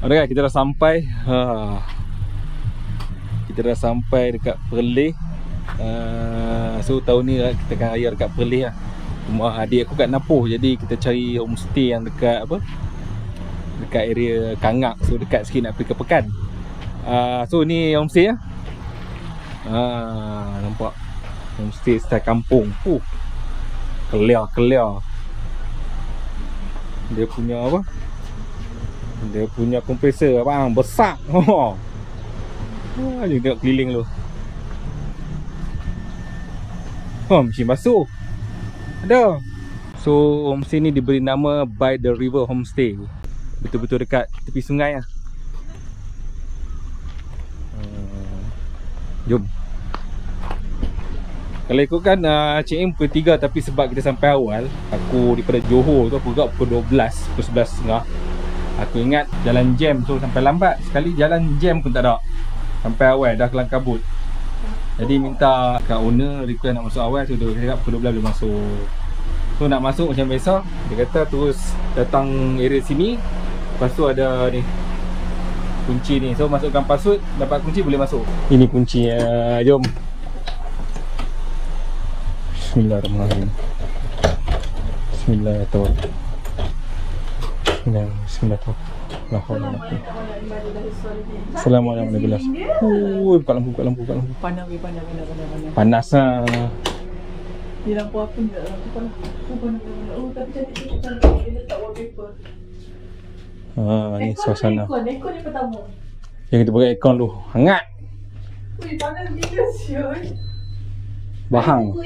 Alright, kita dah sampai. Kita dah sampai dekat Perlis. So tahun ni kita akan raya dekat Perlis lah. Rumah adik aku kat Napoh. Jadi kita cari homestay yang dekat apa, dekat area Kangak. So dekat sikit nak pergi ke Pekan. So ni homestay lah. Nampak homestay style kampung. Kelia. Dia punya apa, dia punya kompresor abang besar. Dia tengok keliling lu. Mesin basuh ada. So homestay ni diberi nama By the River Homestay. Betul-betul dekat tepi sungai lah. Jom. Kalau ikutkan check-in pukul 3, tapi sebab kita sampai awal, aku daripada Johor tu aku gerak pukul 12, pukul 11.30. Aku ingat jalan jam, so sampai lambat. Sekali jalan jam pun tak ada. Sampai awal dah kelang kabut. Jadi minta kat owner request nak masuk awal, so dia cakap pukul 12 boleh masuk. So nak masuk macam biasa, dia kata terus datang area sini. Lepas tu ada ni kunci ni, so masukkan password, dapat kunci boleh masuk. Ini kunci, jom. Bismillahirrahmanirrahim. Bismillahirrahmanirrahim. Assalamualaikum warahmatullahi wabarakatuh. Buka lampu. Panas. Panas lah. Ni lampu apa ni? Lampu panas. Oh, tapi cantik. Dia letak wallpaper. Ni suasana. Aircon yang pertama. Yang kita pakai aircon tu hangat. Ui, panas gila siul. Bahang.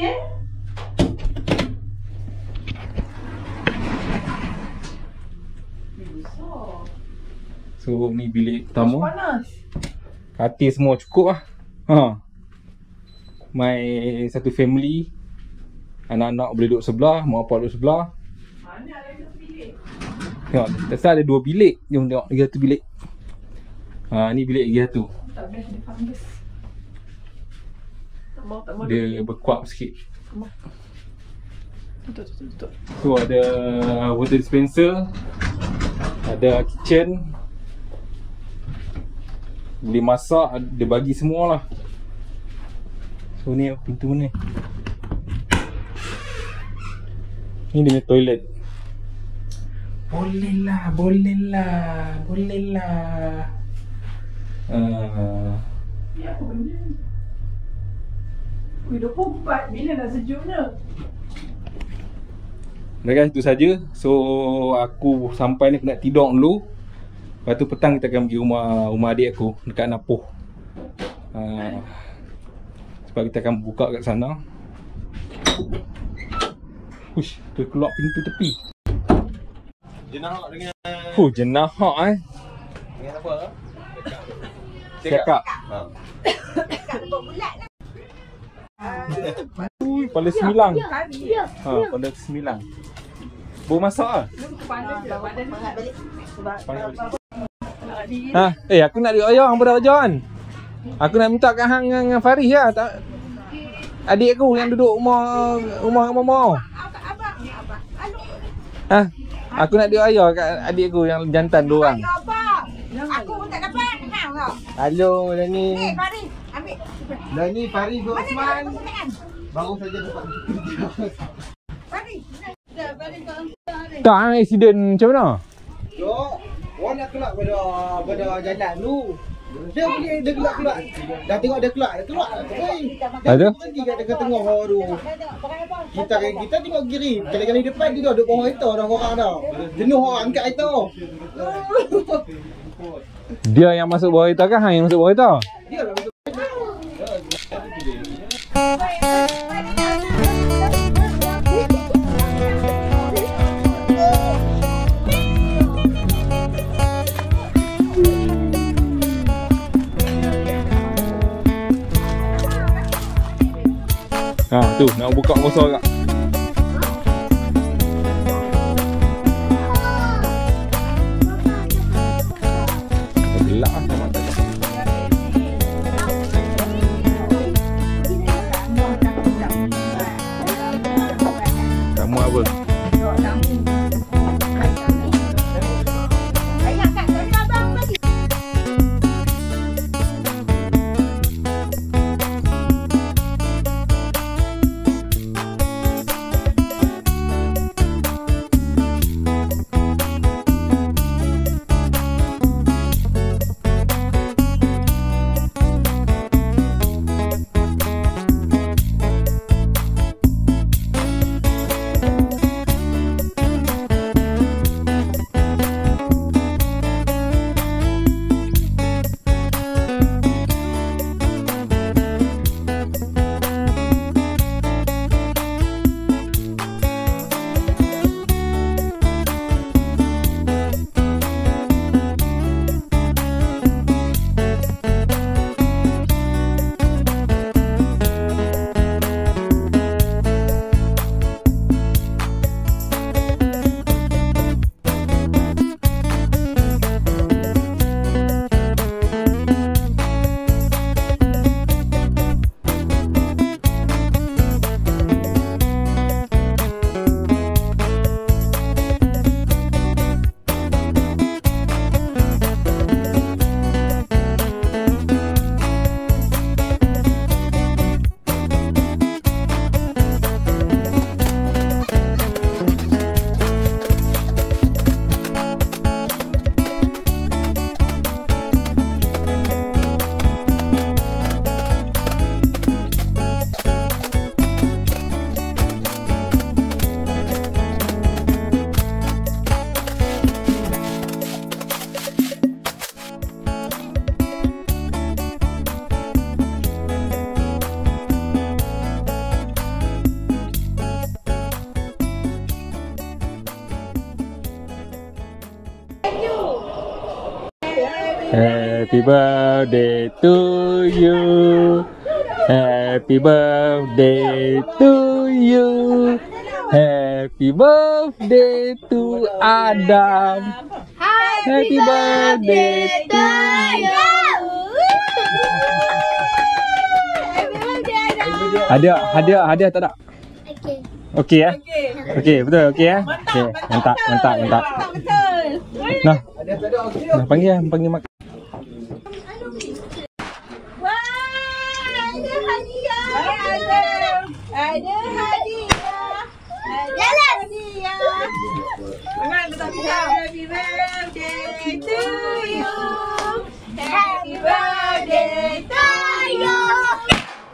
So ni bilik pertama. Panas. Katil semua cukup lah. My satu family. Anak-anak boleh duduk sebelah, mak bapak duduk sebelah. Mana ada satu bilik? Tengok, terasa ada 2 bilik. Jom tengok lagi satu bilik. Ni bilik lagi satu. Tak best dia fungus. Tak mau. Dia berkuap sikit. Tutup. So ada water dispenser, ada kitchen, boleh masak, dia bagi semua lah. So ni pintu ni. Ni dia punya toilet. Boleh lah. Ni apa benda? Ui, 24. Bila nak sejuknya? Dah guys, itu saja. So aku sampai ni aku nak tidur dulu. Lepas tu petang kita akan pergi rumah adik aku dekat Napoh. Sebab kita akan buka kat sana. Hush, tu keluar pintu tepi. Jenahak dengan Jenahak dengan apa? Cakap. Kepala 9. Kepala 9. Baru masak lah. Aku nak duduk ayah pada Rajan. Aku nak minta kat Hang dengan Faris lah. Adik aku yang duduk rumah mama. Aku nak duduk ayah kat adik aku yang jantan 2 orang. Aku pun tak dapat. Halo, dah ni. Faris, ambil. Dah ni Faris Osman. Baru saja dapat. Faris. Dah Faris tak. Tak, accident macam mana? Dok, orang nak keluar pada jalan tu. Dia keluar. Dah tengok dia keluar. Oi. Ada? Berhenti kat tengah tu. Kita tengok kiri. Kali-kali depan dia duduk bawah kereta orang dah. Jenuh orang angkat kereta. Dia yang masuk bawah kereta kan? Hang yang masuk bawah kereta? Dia lah masuk. Tu nak buka kosong agak. Gelap lah sama tak. Kamu apa? Happy birthday to you. Happy birthday to you. Happy birthday to Adam. Happy birthday to you. Hadiah tak ada? Okey. Okey ya? Okey, betul okey ya? Okey, mantap. Betul. Nah, panggil makan. Wah, ada hadiah. Ada hadiah. Jalan. Jangan letak pisau. Happy birthday to you. Happy birthday to you.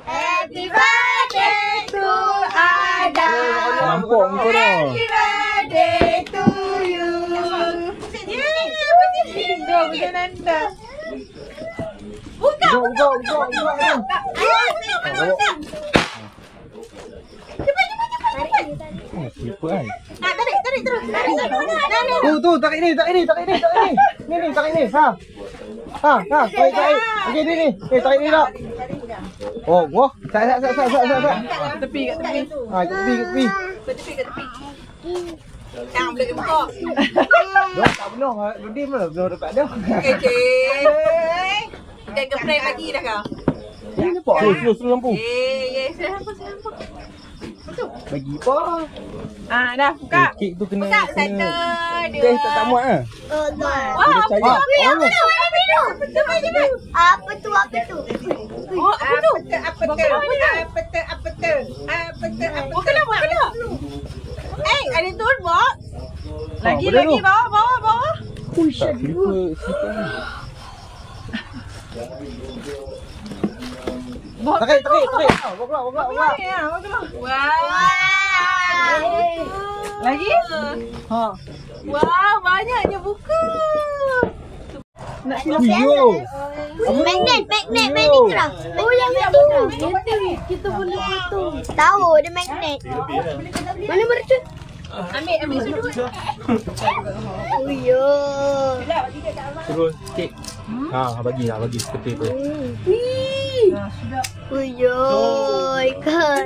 Happy birthday to Adam. Nampak muka dah. Happy birthday to you. Yeay, bukan anda. Buka. Ayo, Lupa kan? tarik terus. Tu, tarik ni. Ni, tarik ni. Ha, tarik. Okey, ni. Tarik ni tak? Oh, wah. Sat. Tepi kat tepi. Ha, kat tepi. Jangan boleh buka. Dah tak penuh. Dia belum dapat dah. Okey. Kita geprek lagi dah kau. Ni nampak. Slow lampu. Selamat. Bagi apa? Ah, dah buka. Kek tu kena Buka satu, Teh dua. tak muat ah. Wah, Dia cair. apa tu? Apa tu? Oh, apa tu? Bukalah. Ada toolbox. Lagi boleh tu. bawah. Tak slipper. Tarik. Bawa keluar. Wow. Lagi? Ha. Wow, banyaknya buku. Yo. Magnet tu lah. Oh, yang itu. Kita boleh potong. Tahu, ada magnet. Mana mercun? Ambil sudut. Oh, ya. Terus kek. Bagi seperti tu. Oh, ya. Ikan.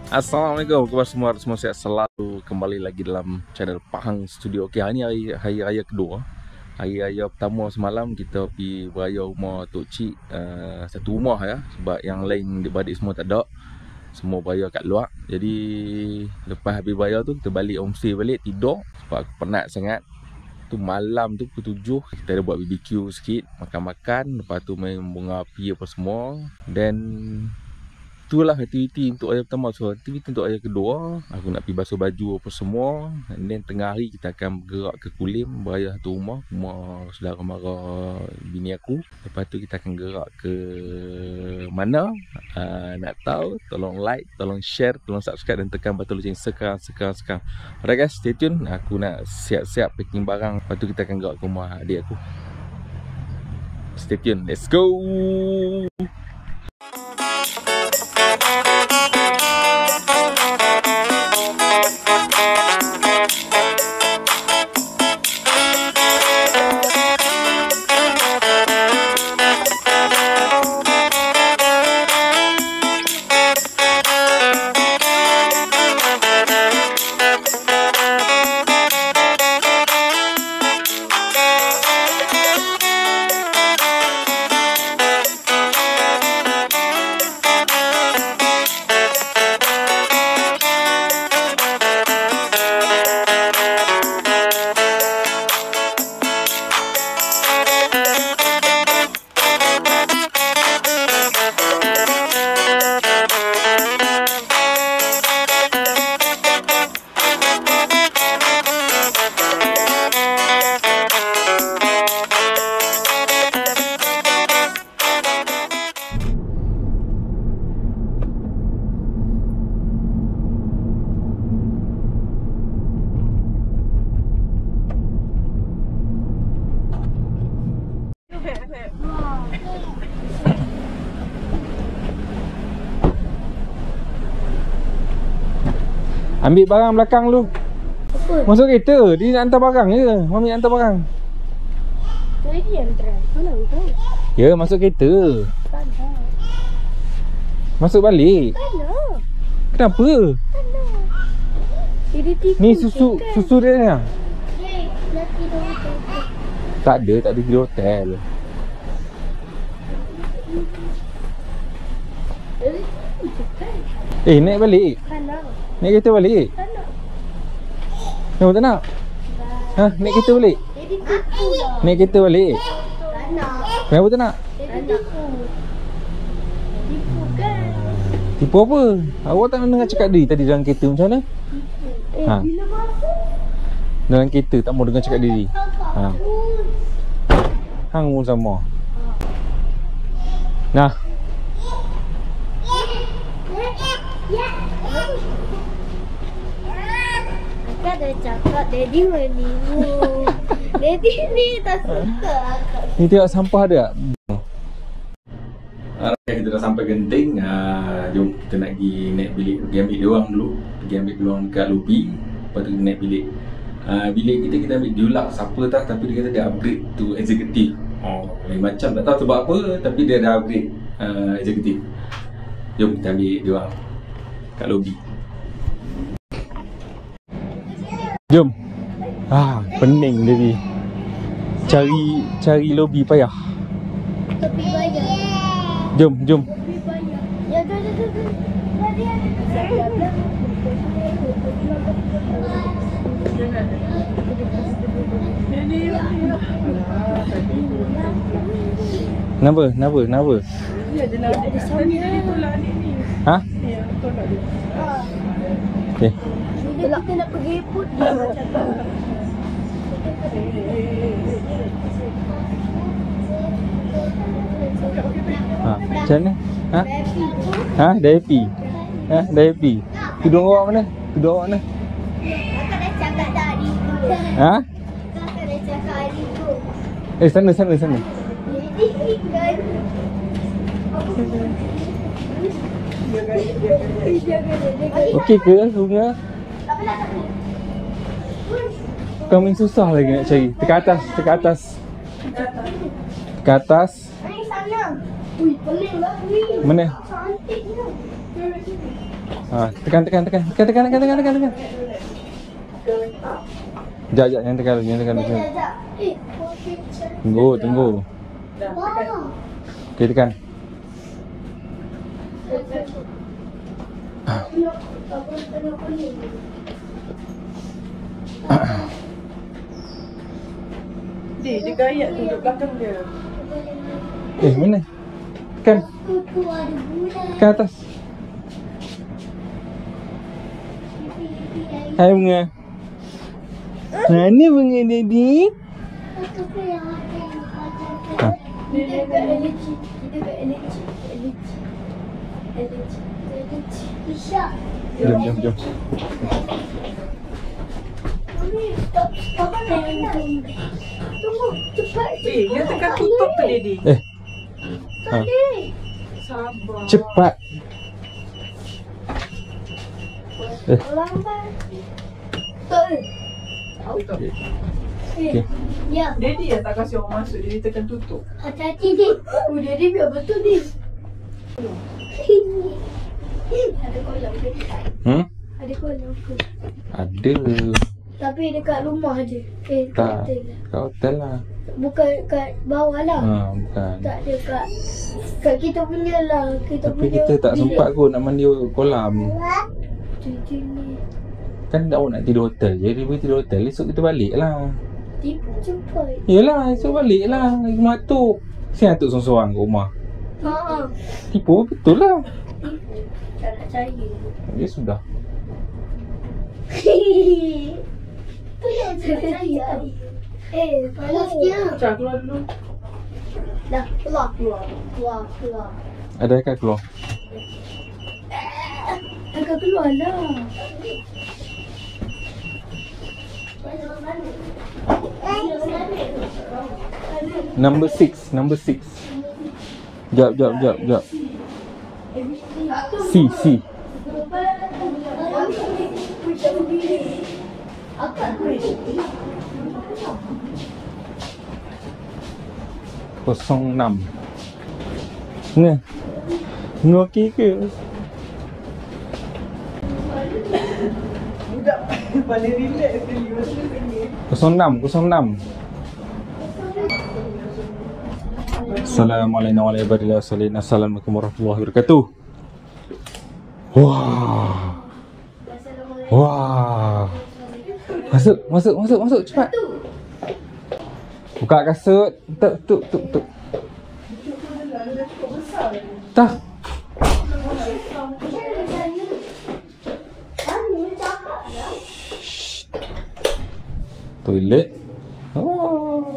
Assalamualaikum kepada semua sihat selalu kembali lagi dalam channel Pahang Studio. Okey, hari ni hari raya kedua. Hari raya pertama semalam kita pergi beraya rumah Tok Cik, satu rumah ya, sebab yang lain adik semua tak ada. Semua beraya kat luar. Jadi lepas habis beraya tu kita balik homestay balik tidur sebab aku penat sangat. Tu malam tu pukul 7 kita ada buat BBQ sikit, makan-makan, lepas tu main bunga api apa semua. Then itulah aktiviti untuk hari pertama. So aktiviti untuk hari kedua, aku nak pergi basuh baju apa semua. And then tengah hari kita akan bergerak ke Kulim, beraya satu rumah saudara mara bini aku. Lepas tu kita akan gerak ke mana, nak tahu, tolong like, tolong share, tolong subscribe dan tekan butang loceng sekarang. Alright guys, stay tune. Aku nak siap-siap packing barang. Lepas tu kita akan gerak ke rumah adik aku. Stay tune, let's go. Ambil barang belakang lu. Masuk kereta. Dia nak hantar barang je. Mami hantar barang. Jadi dia yang drive. Mana kau? Ya, masuk kereta. Tak ada. Masuk balik. Kenapa? Jadi tipu. Ni susu dia ni. Laki dah. Tak ada di hotel. Naik balik. Naik kereta balik. Kenapa tak nak? Ha, naik kereta balik. Jadi tipu lah. Naik kereta balik. Tak nak. Kenapa tak nak? Jadi tipu. Tipu kan? Tipu apa? Awak tak dengar cakap diri tadi dalam kereta macam mana? Ha. Bila masuk? Dalam kereta tak mau dengar cakap diri. Ha. Hang pun sama. Nah. Akak dah cakap Daddy menipu. Daddy ni tak suka akak. Ni tengok sampah ada tak? Okay, kita dah sampai Genting. Jom kita nak pergi naik bilik. Pergi ambil dia orang dulu. Pergi ambil dia orang dekat lobi. Lepas tu kita naik bilik. Bilik kita ambil deluxe apa tak, tapi dia kata dia upgrade to executive. Lain macam tak tahu sebab apa, tapi dia dah upgrade executive. Jom kita ambil dia orang kat lobi. Jom. Pening dia ni. Cari lobi payah. Tapi bayar. Jom. Tapi bayar. Ya, dah. Kenapa? Dia je lah adik. Tadi dia tolak adik ni. Ha? Ya, tolak dia. Okay. Bila kita nak pergi put dia macam tu. Macam mana? Dah happy? Dah happy? Tudung awak mana? Kakak dah cakap tadi tu. Kakak dah cakap hari tu. Sana. Jadi kan. Okey ke bunga? Kau main susah lagi nak cari. Tekan atas. Ni sana. Ui, pelik lah ni. Mana? Cantiknya. Tekan. Sekejap, jangan tekan. Sekejap. Tunggu. Wah. Okey, tekan. Dia gayat tu duduk belakang dia. Mana? Tekan. Kuku ada bulan. Tekan atas. Hai bunga. Mana bunga Daddy? Aku yang ada. Kita kat LG. Isyak. Jom. Tunggu, cepat. Dia tekan tutup tu Daddy. Sabar. Cepat. Lambat. Okey. Ya. Daddy yang tak kasi orang masuk, dia tekan tutup. Hati-hati ni. Daddy biar betul ni. Ada kolam ke? Ada kolam ke? Ada. Tapi dekat rumah je. Dekat Tak. hotel lah. Kat hotel lah. Bukan kat bawah lah. Bukan. Tak ada kat kita punya lah. Tapi kita tak sempat kot nak mandi kolam. Cuci ni. Kan awak nak tidur hotel je. Dia boleh tidur hotel. Esok kita balik lah. Tipu cepat. Yelah, esok balik lah. Matuk. Siapa atuk sorang-sorang kat rumah? Tipu betul lah. Tak nak cari. Ya sudah. Tu yang saya cari. Palasnya. Cak, keluar dulu. Dah, keluar. Ada kan keluar? Agak keluar lah. Number 6. Jap. C. 06. Ni. Okey ke? Budak paling relax sekali masa ni. 06. Assalamualaikum warahmatullahi wabarakatuh. Wah. Wah. Masuk cepat. Buka kasut. Tuk. Tak. Toilet. Oh.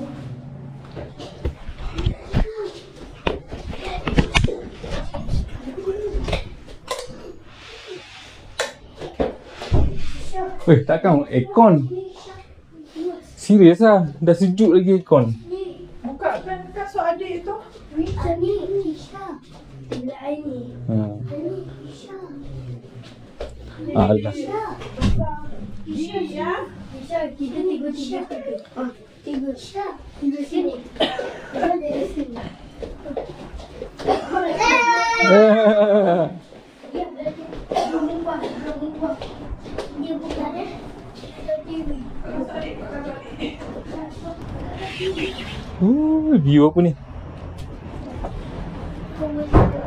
Weh, takkan aircon? Serius lah, dah sejuk lagi aircon. Buka kan kasut adik tu. Alah. Kita tiga. Tiga sini. Dari sini. Dia buka deh. View apa ni?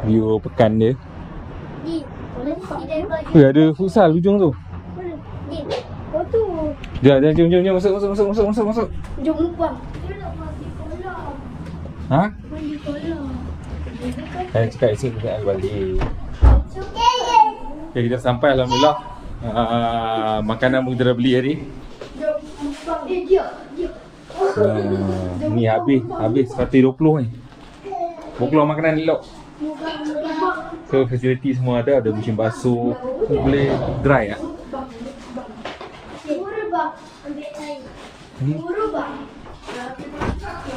View pekan dia. Ada futsal hujung tu. Jom masuk. Jom umpang. Ha? Saya cakap esok kita balik. Okay, kita sampai alhamdulillah. Makanan pun kita dah beli hari. Jom umpang. Dia. Ni habis 120 ni. Bawa keluar makanan elok. So facility semua ada mesin basuh. Boleh dry tak?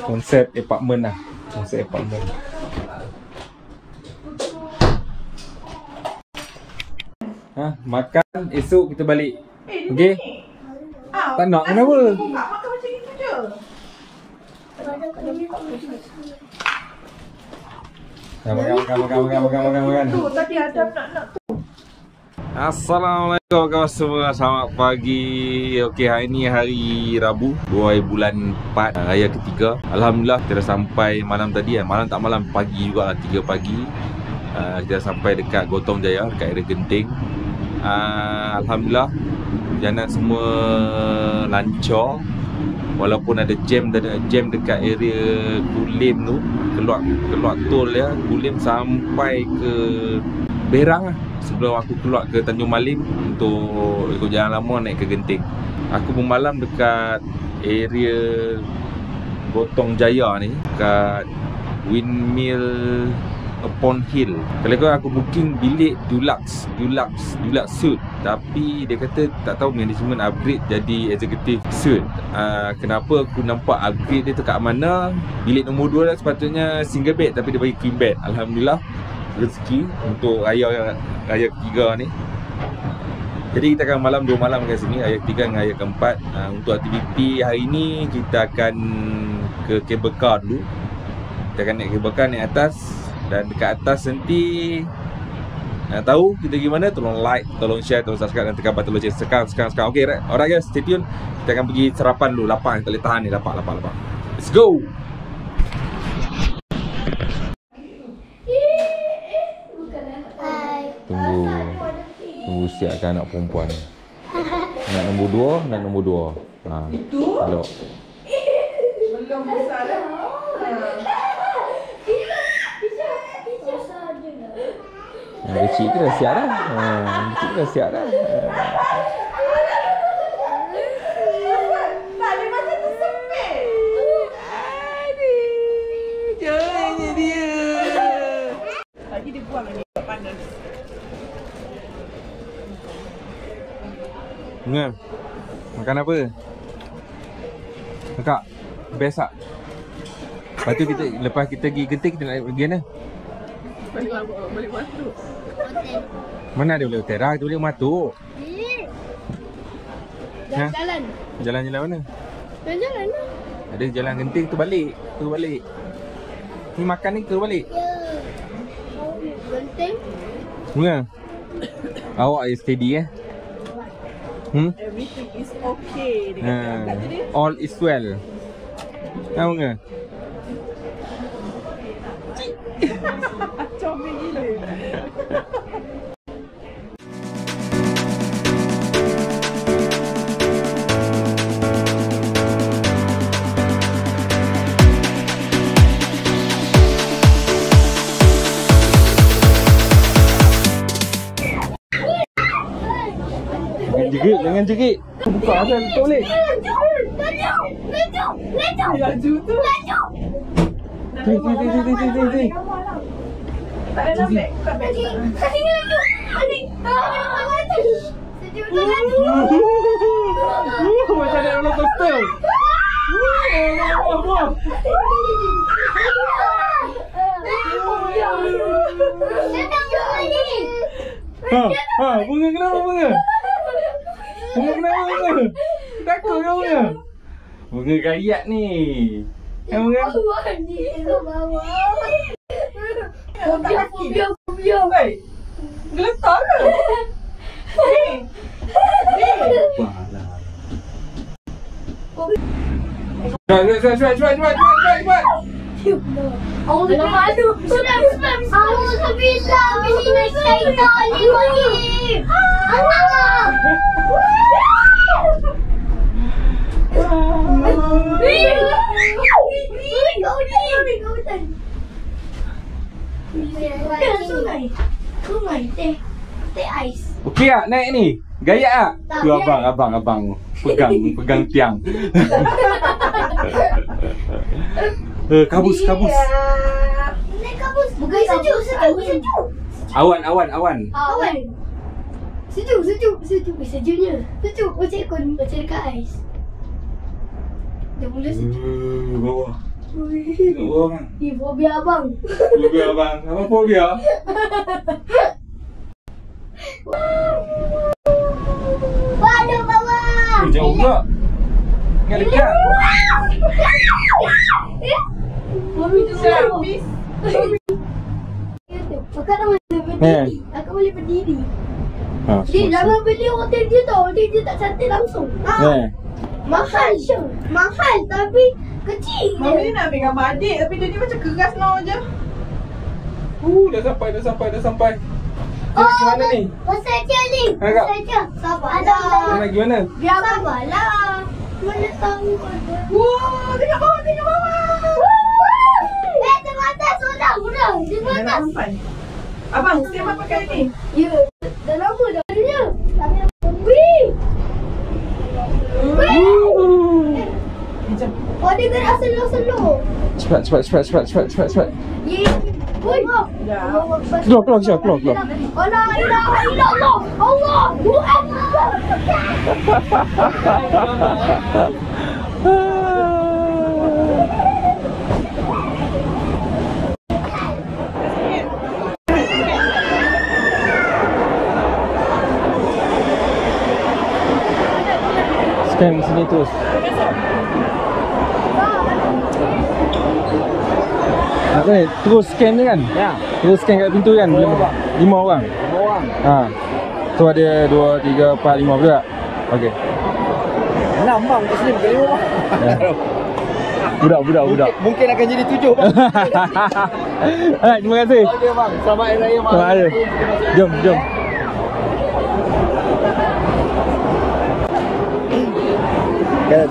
Konsep apartment lah. Makan esok kita balik. Okey? Tak nak kenapa? Buka makan macam itu je. Makan. Tu tadi Adam nak tu. Assalamualaikum kawan semua. Selamat pagi. Okey, hari ni hari Rabu 2 bulan 4 raya ketiga. Alhamdulillah kita dah sampai malam tadi. Malam tak malam, pagi juga lah, 3 pagi. Kita dah sampai dekat Gotong Jaya, dekat area Genting. Alhamdulillah jalan semua lancar. Walaupun ada jam dekat area Kulim tu, keluar tol ya, Kulim sampai ke Berang lah. Sebelum aku keluar ke Tanjung Malim untuk ikut jalan lama naik ke Genting. Aku bermalam dekat area Gotong Jaya ni, dekat Windmill Upon Hill. Kali tu aku booking bilik deluxe suite, tapi dia kata tak tahu management upgrade jadi executive suite. Kenapa aku nampak upgrade dia tu kat mana? Bilik nombor 2 dah sepatutnya single bed, tapi dia bagi queen bed. Alhamdulillah rezeki untuk raya ketiga ni. Jadi kita akan malam 2 malam kat sini, raya ketiga dengan raya keempat. Untuk aktiviti hari ni kita akan ke cable car dulu. Kita akan naik cable car, naik atas. Dan dekat atas nanti nak tahu kita gimana, tolong like, tolong share, tolong subscribe dan tekan button lonceng sekarang. Okay, alright guys, stay tune. Kita akan pergi sarapan dulu, lapar, tak boleh tahan ni, lapar. Let's go. Tunggu siapkan anak perempuan. Nak nombor 2. Itu? Elok. Belum besar dah. Kecil tu dah siap dah. Tak ada masa tersempit. Aduh, dia. Lagi dia buang ni, panas. Ngam. Makan apa? Kakak, best tak? Lepas tu lepas kita pergi Genting, kita nak pergi mana? Balik masuk. Mana ada boleh hotel? Kita boleh matuk. Jalan-jalan. Jalan-jalan mana? Jalan-jalan lah. Ada jalan genting tu balik. Tu balik. Ni makan ni ke balik? Ya. Genting. Bunga. Awak je steady Everything is okay. Dia kata angkat je dia. All is well. Bunga. Comel gila. Jangan jerit. Buka asal tak boleh. Laju tu. Ti. Tak ada nampak. Tak baik. Macam ada roller coaster. Bunga kenapa bunga? Bunga kenapa bunga? Takut ke bunga? Bunga gayak ni. Bunga? Fobia. Hei. Geletar ke? Cepat. Aduh, sudah. Alhamdulillah, bismillahirrahmanirrahim. Sungai teh ais. Okey tak naik ni? Gayak tak? Tak, Tu biar. abang pegang tiang. Kabus. Naik kabus. Bukan sejuk. Awan. Awan. Sejuk. Sejuknya. Sejuk macam dekat ais. Dah mula sejuk. Bawah. Bawah kan? Ni fobia abang. Fobia abang. Apa fobia? Waduh bawah. Jauh pula. Ingat dekat. Mami tu Habis. Kakak nak berdiri. Kakak boleh berdiri. Jadi jangan beli hotel dia tau. Hotel dia tak cantik langsung. Mahal je. Mahal tapi kecil je. Mami ni nak ambil gambar adik tapi dia ni macam keras no je. Dah sampai. Pergi mana ni? Pasal je ni. Agak. Pasal je. Sabarlah. Nak pergi mana? Biar sabarlah. Mana tahu ada. Wow, tengok bawah. Tengok atas orang. Tengok Dah nak atas. sampai. Abang, siapa pakai ni? Ya. Dah lama dah dia. Wih. Oh, dia gerak slow. Cepat. Ye. Woi. Keluar, Syah, keluar. Allah, ilaha illallah. Allahu akbar. Scan sini terus. Apa ni? Terus scan ni kan? Ya. Terus scan kat pintu kan? 5 orang. Tu ada 2, 3, 4, 5 betul tak? Okey. 6 bang, kat sini bukan 5 bang. Budak. Mungkin akan jadi 7 bang. Alright, terima kasih. Okey bang, selamat hari raya bang. Selamat hari. Jom.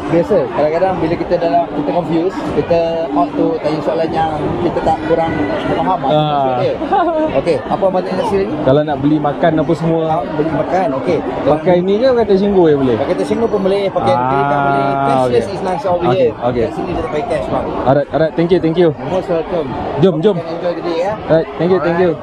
Biasa, kadang-kadang bila kita confused, kita out tu tanya soalan yang kita tak kurang faham maksud dia. Okey, apa maksudnya nasi ni? Kalau nak beli makan apa semua, Beli makan, okey. pakai ni ke pakai singgu je boleh? Pakai tersinggung pun boleh, pakai kredit card boleh. Cashless okey. is nice over Okey, here. okey. Kat sini dia tak pakai cash bang. Alright, thank you. Most welcome. Jom. Enjoy the day ya. Alright, thank you.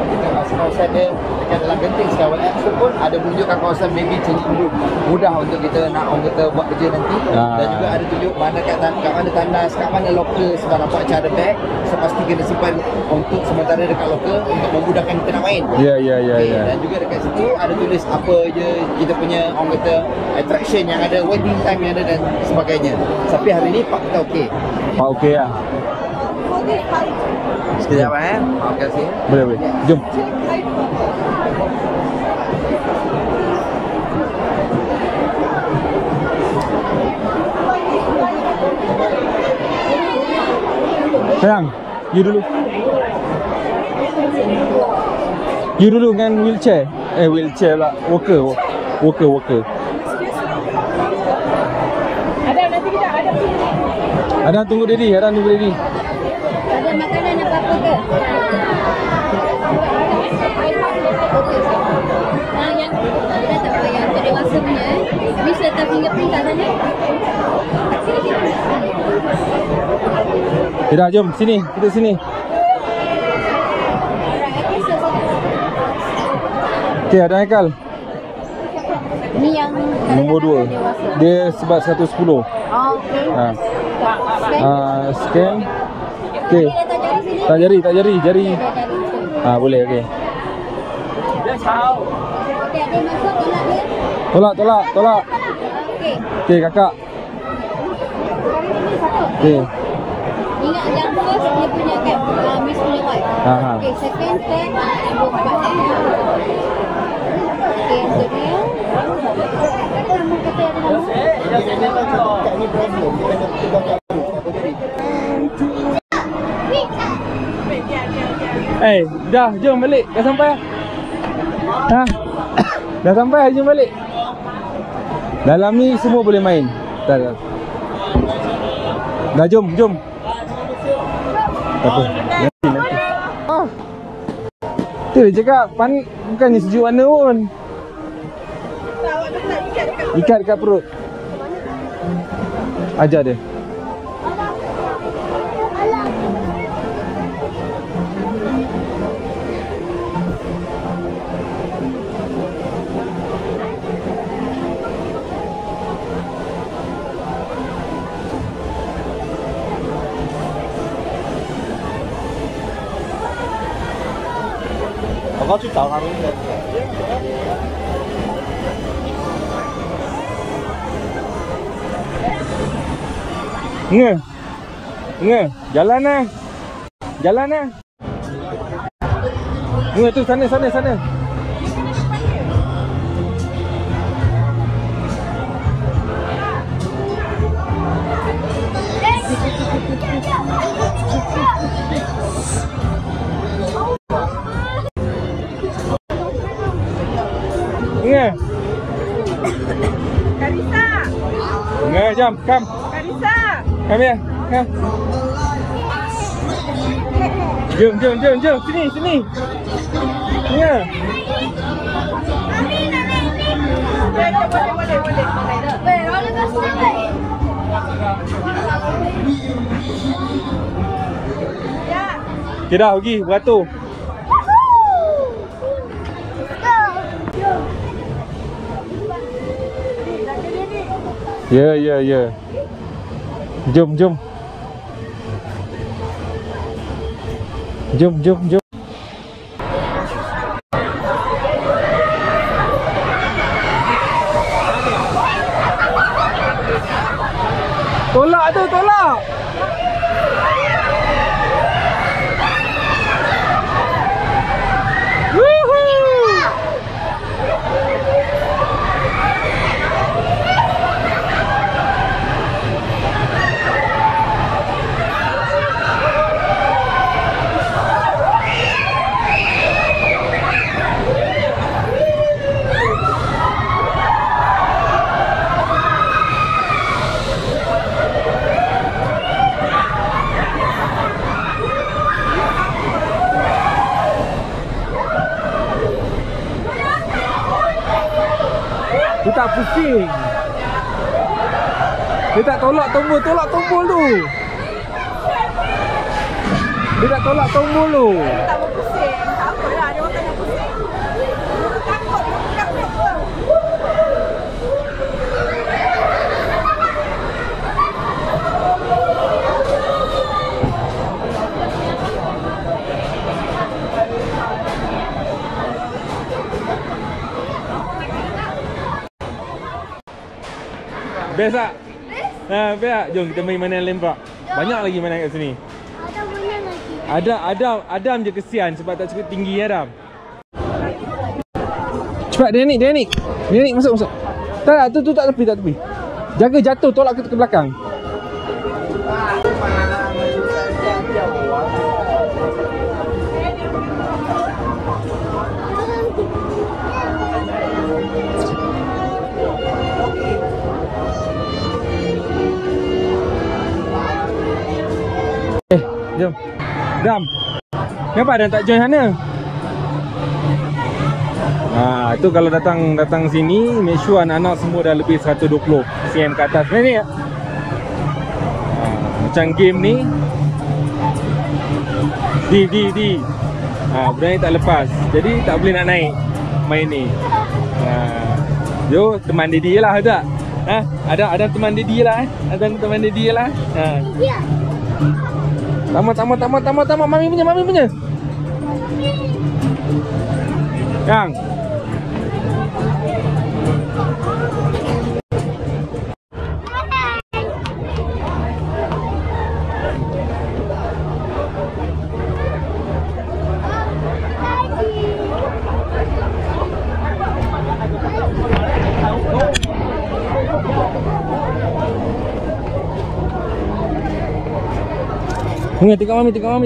Ada kawasan dia dekat dalam genting Skyway X tu pun ada menunjukkan kawasan baby change room, mudah untuk kita nak orang kata buat kerja nanti. Dan juga ada tunjuk mana kat mana tandas, kat mana locker sebab nampak macam ada bag, so pasti kena simpan untuk sementara dekat locker untuk memudahkan kita nak main. Ya. Dan juga dekat situ ada tulis apa je kita punya orang kata attraction yang ada, waiting time yang ada dan sebagainya. Tapi hari ni park kita okey. Pak okey lah. Sekejap maaf kasih. Boleh. Jom. Sayang, you dulu. You dulu dengan wheelchair. Wheelchair lah. Walker. Ada nanti kita ada. Ada tunggu Daddy. Ada makanan apa-apa ke? Yang ada tak apa yang untuk dewasa punya bisa letak fingerprint kat sana. Tidak, jom sini. Kita sini. Okey, ada Haikal. Ni yang Nombor 2. Dia sebab 110. okey. Scan. Okey. Tak jari. Boleh, okey. Okey, ada masuk tolak dia. Tolak. Okey. Okey, kakak. Okey. Ingat yang first dia punya kan, Miss punya wife. Okey, second, third, nombor 4. Okey, yang kedua. Kata nama kata yang nama. Dah, jom balik. Dah sampai. Dah sampai, jom balik. Dalam ni semua boleh main. Dah. Dah, jom. Tak apa. Nanti. Tu dia cakap, bukannya sejuk mana pun. Ikat dekat perut. Ajar dia. Kau tu tahu kan? Jalan lah. Tu sana. Karisa. Jom, come. Karisa. Come here. Come. Jom. Sini. Boleh. Roller coaster. Okay dah, pergi beratur. Ya. Jom. Tolak. Dia tak pusing. Dia tak tolak tombol tu. Dia tak tolak tombol tu. Tak mau pusing. Tak apalah, dia orang tak nak pusing. Best tak? Ha, best tak? Jom kita main mainan lembak. Banyak lagi mainan kat sini. Ada mana lagi? Adam je kesian sebab tak cukup tinggi Adam. Cepat Danik masuk. Tak tu tak tepi. Jaga jatuh, tolak ke belakang. Jom. Dam. Kenapa Adam tak join sana? Tu kalau datang sini, make sure anak-anak semua dah lebih 120 cm ke atas. Ni ya. Macam game ni. Di. Benda ni tak lepas. Jadi tak boleh nak naik main ni. Jo, teman Daddy je lah, tak? Ada teman Daddy je lah. Ada teman Daddy je lah. Ya. Tamat. Mami punya. Kang. Tengok mami. Tengok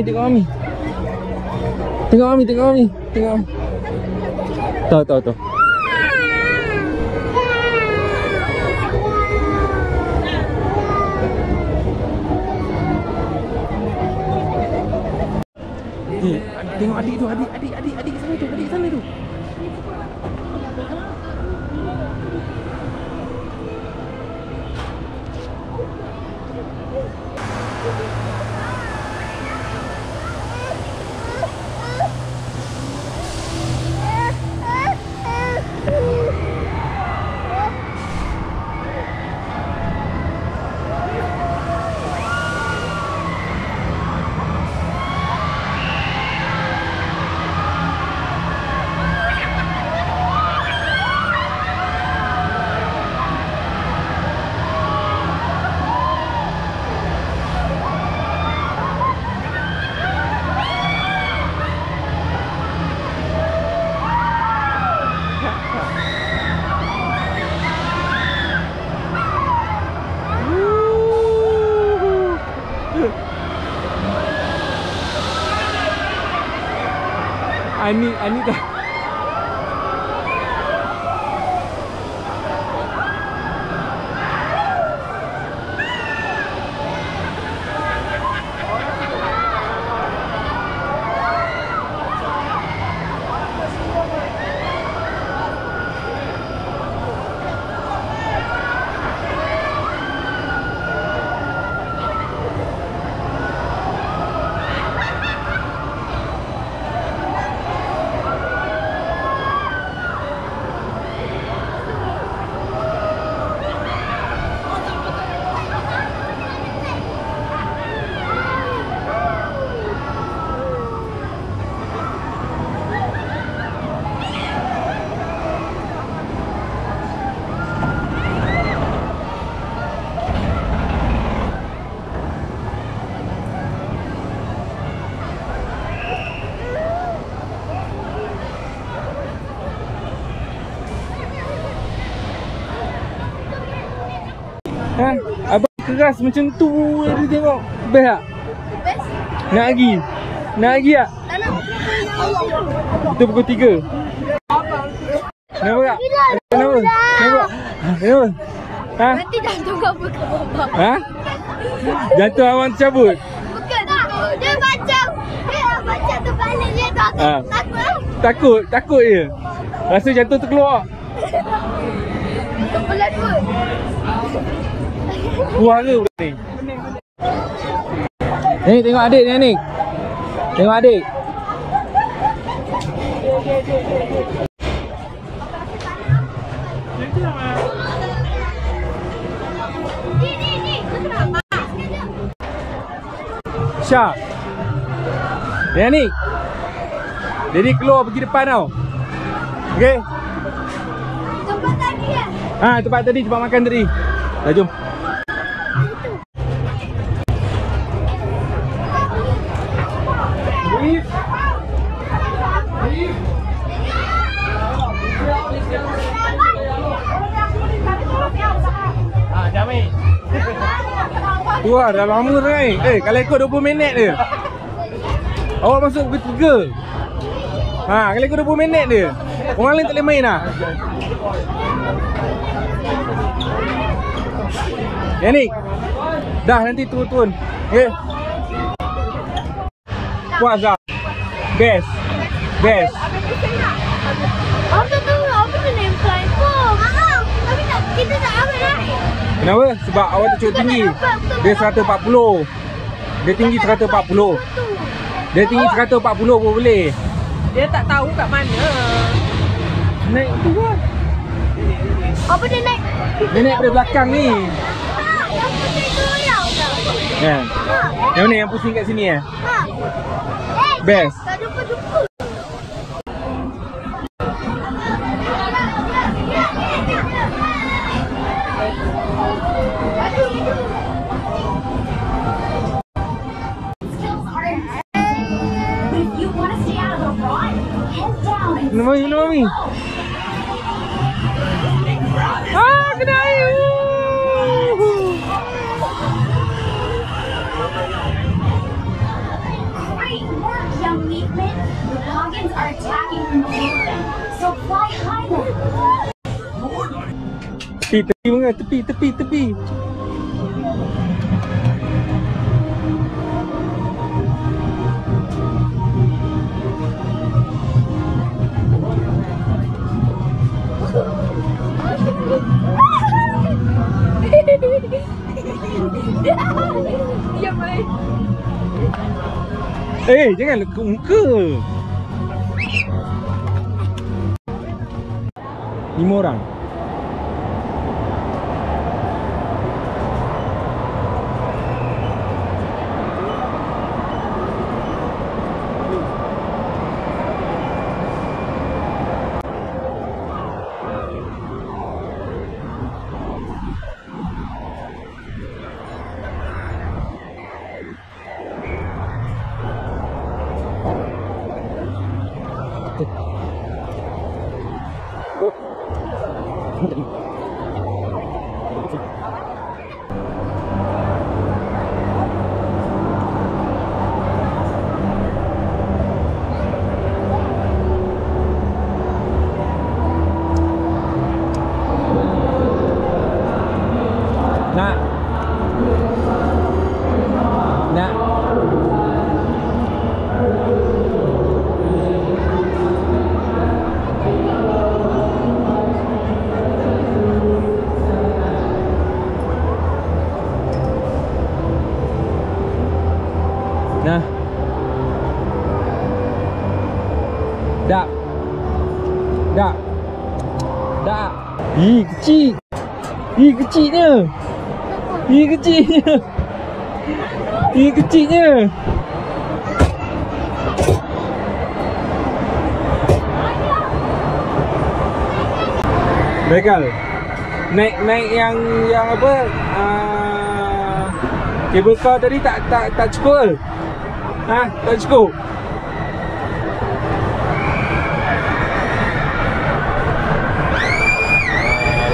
mami. Tahu. Tengok adik tu, adik sana tu. Ani dah. Abang keras macam tu dia tengok. Best tak? Best. Nak lagi tak? Tak nak. Kita pukul 3. Kenapa tak? Kenapa? Ha? Nanti jantung kau buka bawah. Ha? Jantung abang tercabut? Bukan tu. Dia macam terbalik dia tu. Takut je. Rasa jantung terkeluar. Kebelah dua. Buah ke budak ni? Ni tengok adik ni. Tengok adik. Ni. Kenapa? Syah. Ni. Jadi keluar pergi depan tau. Okey. Tempat tadi ya? Tempat tadi, tempat makan tadi. Dah jom. Tu lah, dah lama tu ni. Kalau ikut 20 minit dia. Awak masuk pukul 3. Kalau ikut 20 minit dia. Orang lain tak boleh main lah. Ya ni. Dah nanti turun-turun. Okay. Puas dah. Best. Best. Apa tu? Apa tu name flying fox? Tapi tak, kita tak ambil lah. Kenapa? Sebab awak tu cukup tinggi. Dia 140. Dia tinggi 140. Dia tinggi 140 pun boleh. Dia tak tahu kat mana. Naik tu lah. Apa dia naik? Dia naik pada belakang ni. Yang putih tu yang. Kan? Yang mana yang pusing kat sini eh? Best. Tak jumpa-jumpa. Mami, mami. Kena air. Great work, young Leafman. The Hoggins are attacking from the open, so fly high then. Tepi mana? Tepi. Diam baik. Jangan lekuk muka. 5 orang. Nak. Nah. Dak. Kecil. Kecilnya. Begal. Naik yang apa? Cable car tadi tak cukup. Tak cukup.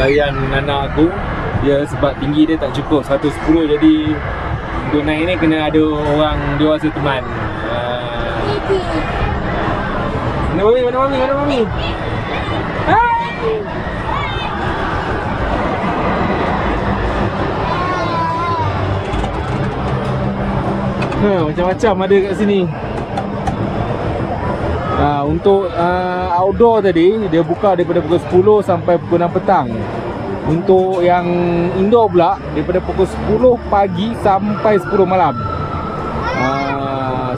Layan anak aku, dia sebab tinggi dia tak cukup 110, jadi untuk naik ni kena ada orang dewasa teman. Mana mami? Macam-macam ada kat sini. Untuk outdoor tadi dia buka daripada pukul 10 sampai pukul 6 petang. Untuk yang indoor pula daripada pukul 10 pagi sampai 10 malam.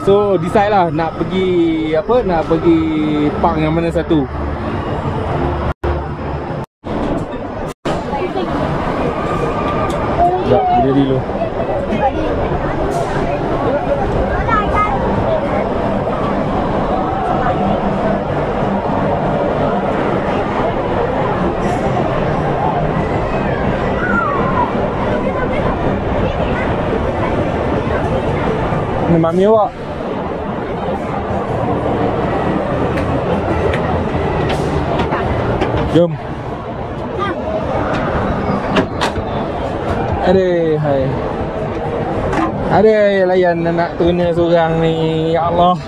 So decide lah nak pergi park yang mana satu. Sekejap, bila dulu. Mana mami awak? Jom. Aduh, hai. Aduh, layan anak tuna seorang ni. Ya Allah.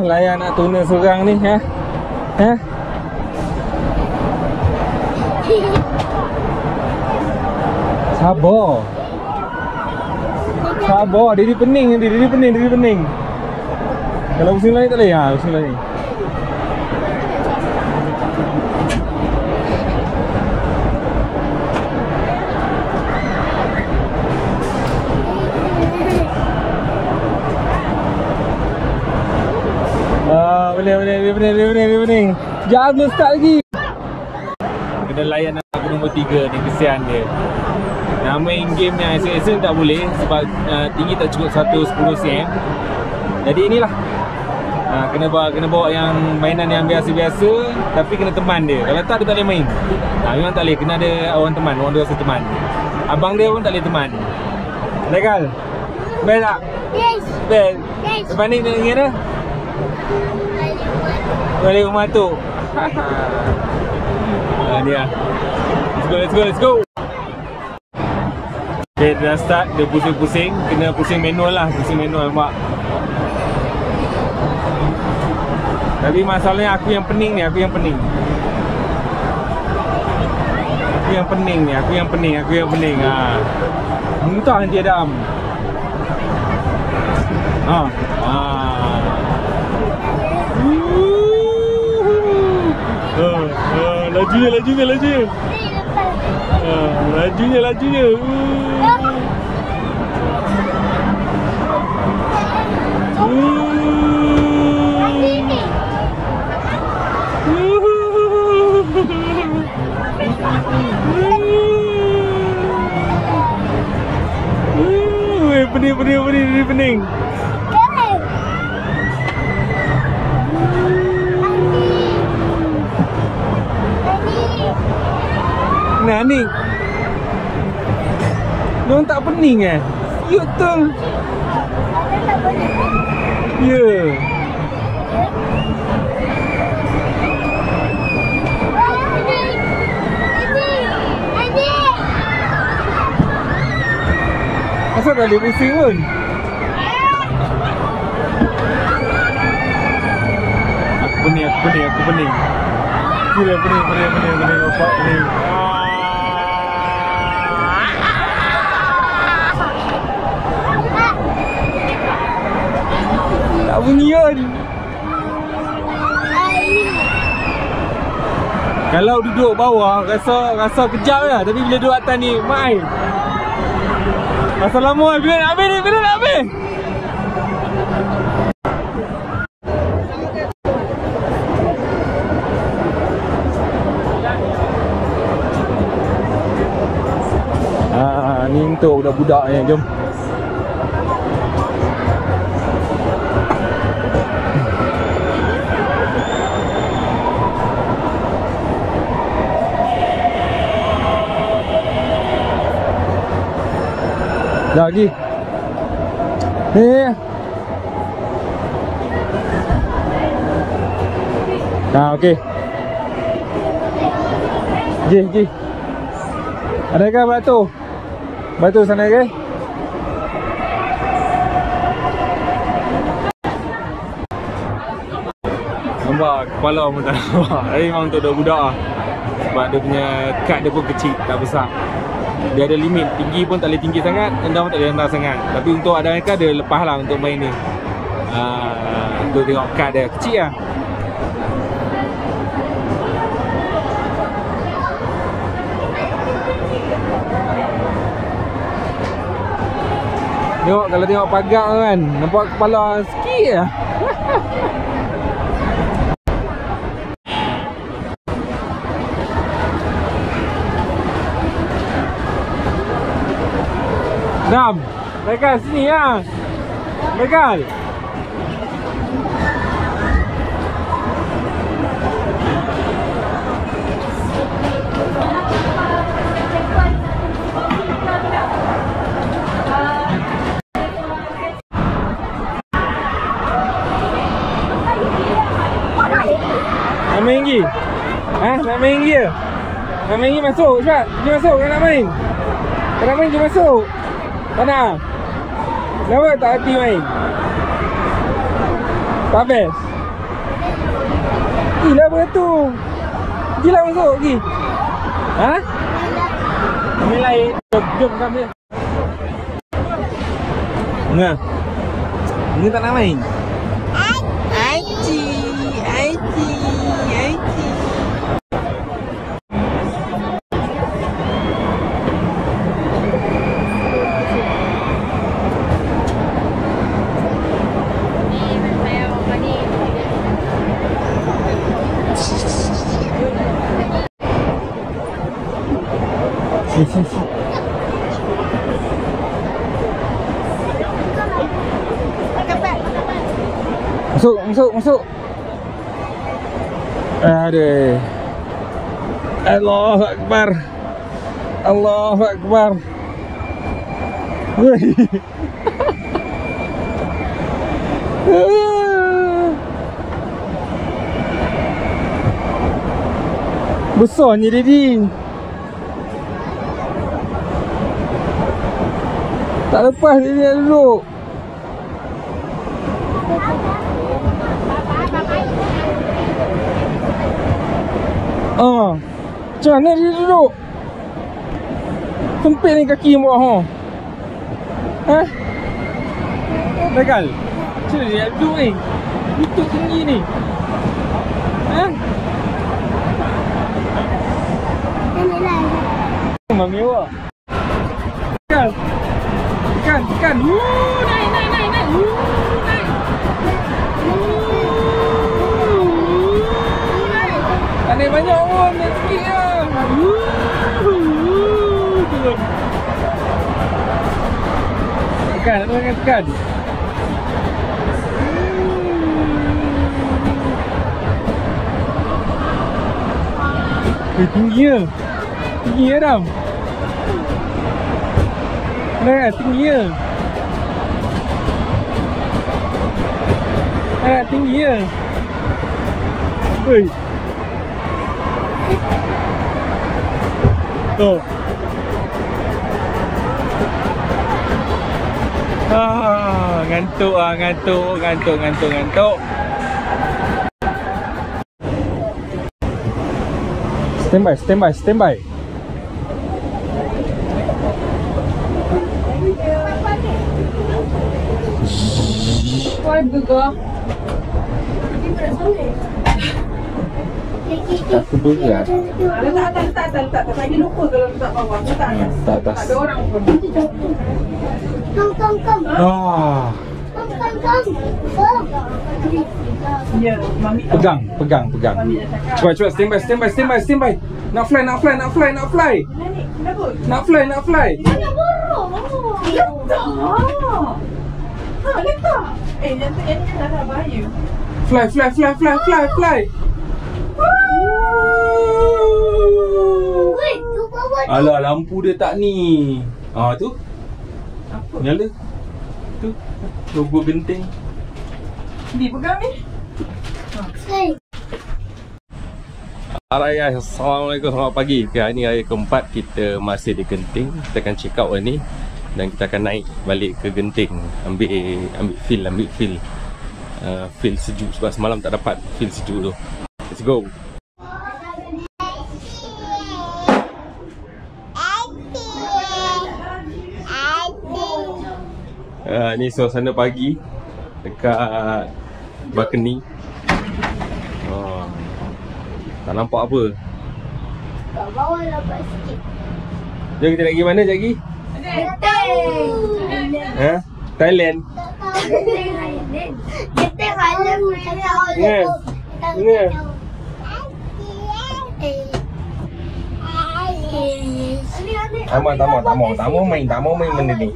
Layan anak tuna seorang ni, Sabar. Sabar, diri pening nanti, diri pening. Kalau pusing lain tak boleh, pusing lain. Boleh. Jangan belum start lagi. Kena layan aku nombor 3 ni, kesian dia. Nak main game yang esok-esok tak boleh sebab tinggi tak cukup 110 cm. Jadi inilah. Kena bawa yang mainan yang biasa-biasa tapi kena teman dia. Kalau tak dia tak boleh main. Memang tak boleh, kena ada orang teman, orang dua teman. Abang dia pun tak boleh teman. Legal? Best tak? Yes. Best? Yes. Lepas ni nak ingat dah? Balik rumah tu. Ni lah. Let's go. Okay, dia dah start, dia pusing-pusing. Kena pusing manual lah, nampak. Tapi masalahnya aku yang pening. Aku yang pening. Muntah nanti Adam. Lajunya. Lajunya. Pening. Nah ni. Diorang tak pening Ya betul. Ya. Asal tak boleh pusing pun. Aku pening. Gila pening. Bapak pening. Tak bunyian. Kalau duduk bawah rasa kejap lah. Tapi bila duduk atas ni mai. Assalamualaikum. Bila nak habis? Ni untuk budak-budak ni, jom. Dah lagi. Ni. Okey. Ji. Adakah batu sana ke? Nampak kepala pun tak nampak. Memang untuk budak lah. Sebab dia punya kad dia pun kecil, tak besar. Dia ada limit, tinggi pun tak boleh tinggi sangat, rendah pun tak boleh rendah sangat. Tapi untuk ada mereka dia lepas lah untuk main ni. Untuk tengok kad dia kecil lah. Tengok, kalau tengok pagar kan, nampak kepala sikit lah. Dam, Lekal sini ya. Lekal. main lagi? Ha? Nak main lagi ke? Nak main lagi masuk cepat. Jom masuk kau nak main. Kau nak main jom masuk. Tak nak? Kenapa tak hati main? Tak best? Gila apa tu? Gila masuk lagi. Ha? Main lain. Jom kami. Nah. Ni tak nak main. Masuk. Aduh. Allahu Akbar. Allahu Akbar. Woi. Besarnya Daddy. Tak lepas dia nak duduk. Macam mana dia duduk? Sempit ni kaki yang bawah. Ha? Legal. Macam mana dia nak duduk ni? Lutut tinggi ni. Ha? Mami awak. Tekan. Tekan. Naik. Naik. Tak naik banyak pun, naik sikit je. Turun. Tekan. Tinggi Adam. Nah, tinggi ya. Oi. Oh. Ngantuk. Stand by. Kuat juga. Aku berat. Letak. Lagi lupa kalau letak bawah. Letak atas. Tak atas. Ada orang pun. Come. Ya, Mami. Pegang. Mami dah cakap. Cepat, stand by. Nak fly. Kenapa? Nak fly. Mana borong? Letak. Letak. Yang ni dah bahaya. Fly. Wait, tu bawah tu. Alah, lampu dia tak ni. Tu. Apa? Nyala. Tu. Logo genting. Ni pegang ni. Hey. Alright guys, Assalamualaikum, selamat pagi. Hari ni hari keempat kita masih di Genting. Kita akan check out hari ni dan kita akan naik balik ke Genting. Ambil feel. Feel sejuk sebab semalam tak dapat feel sejuk tu. Let's go. Ni suasana pagi dekat balcony. Tak nampak apa. Kat bawah nampak sikit. Jom kita nak pergi mana sekejap lagi? Thailand. Kita Thailand. Tak mau main benda ni.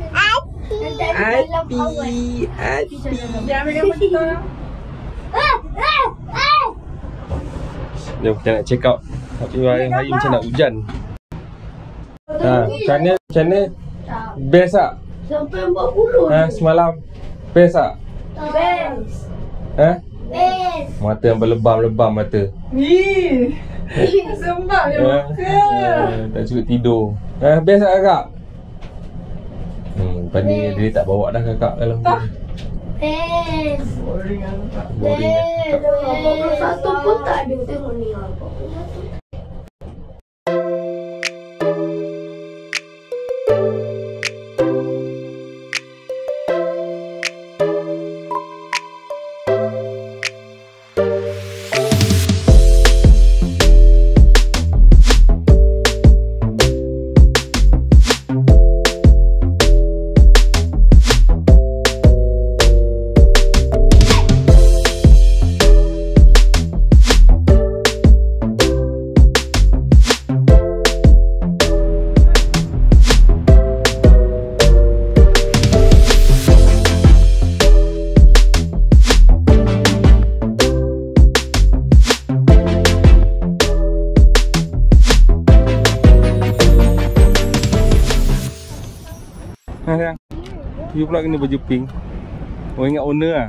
Jom kita nak check out. Tapi hari macam nak hujan. Macam mana? Best tak? Sampai 40. Semalam best tak? Best. Best. Mata yang berlebam-lebam mata. Ni. Sembang je muka. Tak cukup tidur. Best tak kakak? Lepas ni dia tak bawa dah kakak dalam tu. Boring lah tak. Boring dah. Satu pun tak ada. Tengok ni. 41. You pula kena baju pink. Oh, ingat owner lah.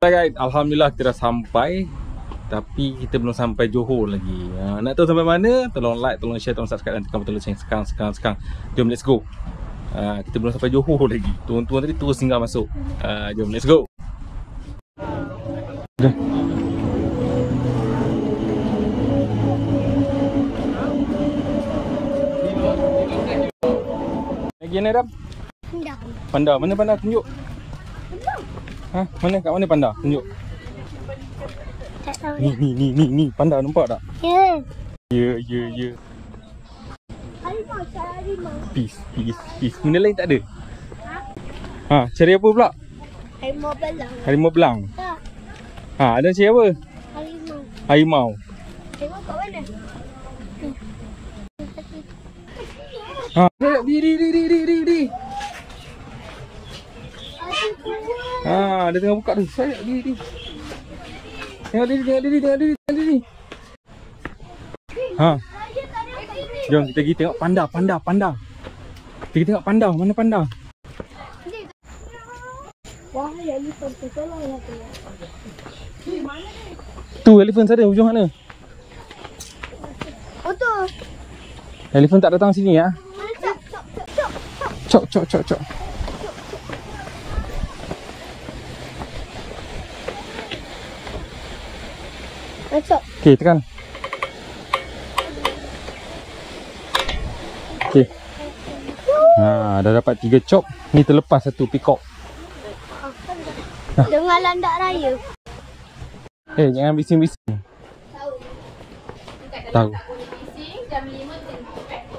Guys, alhamdulillah kita dah sampai. Tapi kita belum sampai Johor lagi. Nak tahu sampai mana? Tolong like, tolong share, tolong subscribe dan tekan butang lonceng sekarang. Jom, let's go. Kita belum sampai Johor lagi. Tuan-tuan tadi terus singgah masuk. Jom, let's go. Dah. Lagi ni dah. Panda. Mana panda? Tunjuk. Mana kat mana panda? Tunjuk. Tak tahu. Ni panda, nampak tak? Ya. Ya. Harimau, cari harimau. Peace. Benda lain tak ada? Cari apa pula? Harimau belang. Harimau belang. Tak. Ada cari apa? Harimau. Harimau. Tengok kat mana? Di. Dia tengah buka tu. Saya di. Tengok diri. Jom kita pergi tengok panda. Kita tengok panda. Mana panda? Wah, elefant tu tolong lah tu. Tu elefant ada hujung mana? Oh tu. Elefant tak datang sini ya? Cok. Masuk. Okey, tekan. Okey. Dah dapat 3 cop. Ni terlepas satu peacock. Dengan landak raya. Jangan bising-bising. Tahu.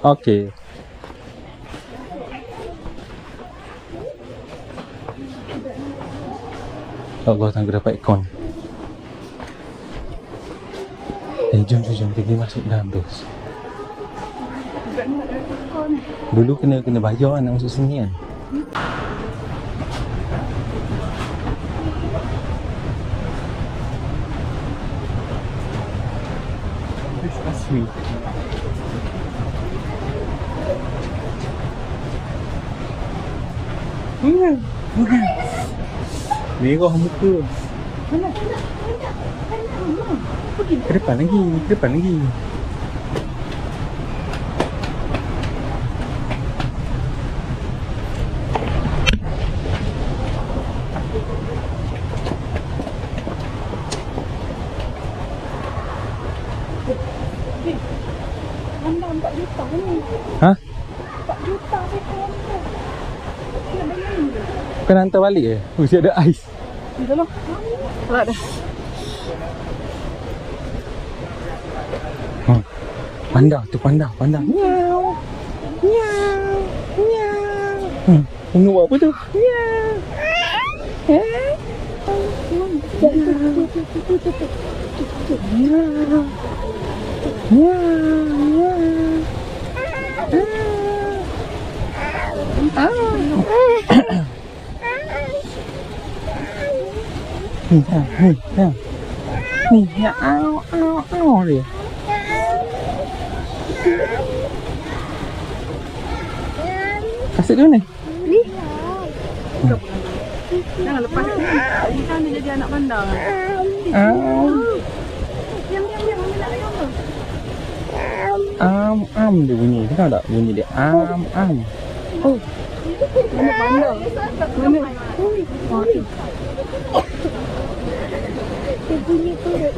Okey. Allah, tangga dapat ikon. Jom pergi masuk dalam terus. Dulu kena bayar kan nak masuk sini kan. This is sweet. Merah muka. Ke depan lagi. Anda 4 juta ni. Ha? 4 juta saya kau. Bukan hantar balik ke? Mesti ada ais. Dah lah. Keluar dah. Panda tu, panda. Miau. Miau. Miau. Tengok buat apa tu? Miau. Ni, ya, au dia. Kasih dia ni. Jangan lepas ni. Kita ni jadi anak panda. Diam. Mami nak ayam tu. Dia bunyi. Dengar tak bunyi dia? Oh. Anak panda. Mana? Dia bunyi turut.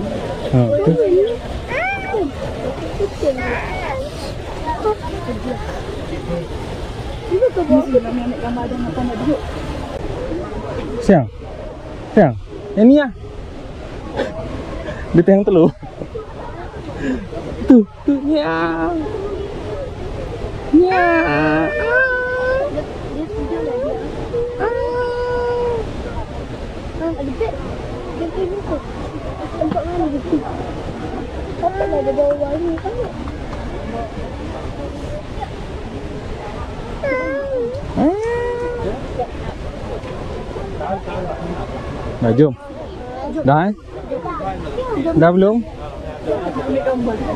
Tu. Mesti kami ambil gambar dia anak panda duduk. Siang. Yang ni lah. Dia tengah telur. Tu. Miau. Dia tidur lagi. Ada beg. Dia pergi tu. Tempat mana dia pergi? Apa dah ada bawah ni kan? Dah jom. Dah Dah belum? Ambil gambar dia.